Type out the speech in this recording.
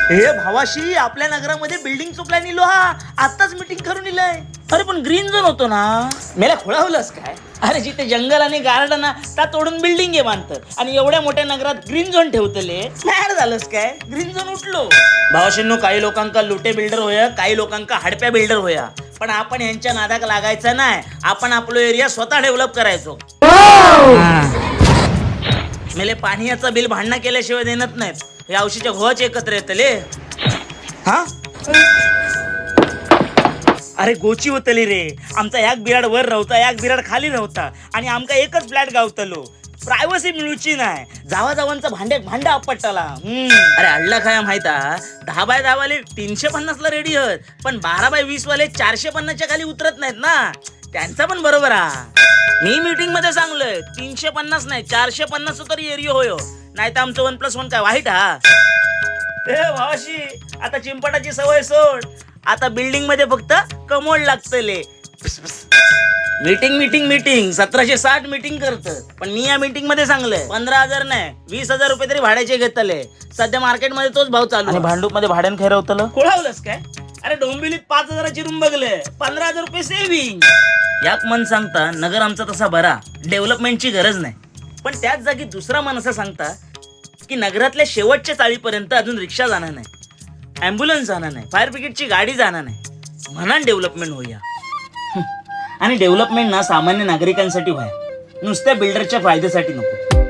हे भावाशी आपल्या नगरामध्ये बिल्डिंग प्लॅन इलो हा आताच मीटिंग करून इलाय. अरे पण ग्रीन झोन होतो ना. मेला खोळावलंस काय? अरे जिथे जंगल आणि गार्डन ना त्या तोडून बिल्डिंग बांधतात आणि एवढ्या मोठ्या नगरात ग्रीन झोन ठेवतले. मॅड झालंस काय? ग्रीन झोन उठलो. भावाशींनो, काही लोकांका लुटे बिल्डर होया, काही लोकांका हडप्या बिल्डर होया, पण आपण यांच्या नादाक लागायचं नाही. आपण आपलो एरिया स्वतः डेव्हलप करायचो. मेले पाण्याचा बिल भांडणं केल्याशिवाय देणत नाहीत. हे औषधच्या घोवाचे एकत्र येतले. हा अरे गोची होतली रे. आमचा एक बिराड वर राहता, एक बिराड खाली राहता आणि आमका एकच फ्लॅट गावतलो. प्रायव्हसी मिळूची नाही. जावा जावांचा भांडा आपटला. अरे अडला काय माहित 10 बाय 10 वाले 350 ला रेडी आहेत, पण 12 बाय 20 वाले 450च्या खाली उतरत नाहीत ना. त्यांचा पण बरोबर मी मीटिंग मध्ये सांगलोय 350 नाही 450 तरी एरिया होय. नाही तर आमचं 1+1 काय वाईट ए भावाशी, आता चिंपाटाची सवय सोड. आता बिल्डिंग मध्ये फक्त कमोड लागतले. मीटिंग मीटिंग मीटिंग 1760 मीटिंग करतात, पण मी या मीटिंग मध्ये सांगलंय 15,000 नाही 20,000 रुपये तरी भाड्याचे घेतले. सध्या मार्केटमध्ये तोच भाव चालू. आणि भांडूप मध्ये भाड्यान खैरवतलं. खोळावलंस काय? अरे डोंबिवलीत 5,000ची रूम बघले 15,000 रुपये सेव्हिंग. याक मन सांगता नगर आमचा तसा बरा, डेव्हलपमेंटची गरज नाही. पण त्याच जागी दुसरा मन असं सांगता की नगरातल्या शेवटच्या चाळीपर्यंत अजून रिक्षा जाणार नाही, ॲम्ब्युलन्स जाणार नाही, फायर ब्रिगेडची गाडी जाणार नाही. म्हणा डेव्हलपमेंट होऊया. आणि डेव्हलपमेंट ना सामान्य नागरिकांसाठी व्हाय, नुसत्या बिल्डरच्या फायद्यासाठी नको.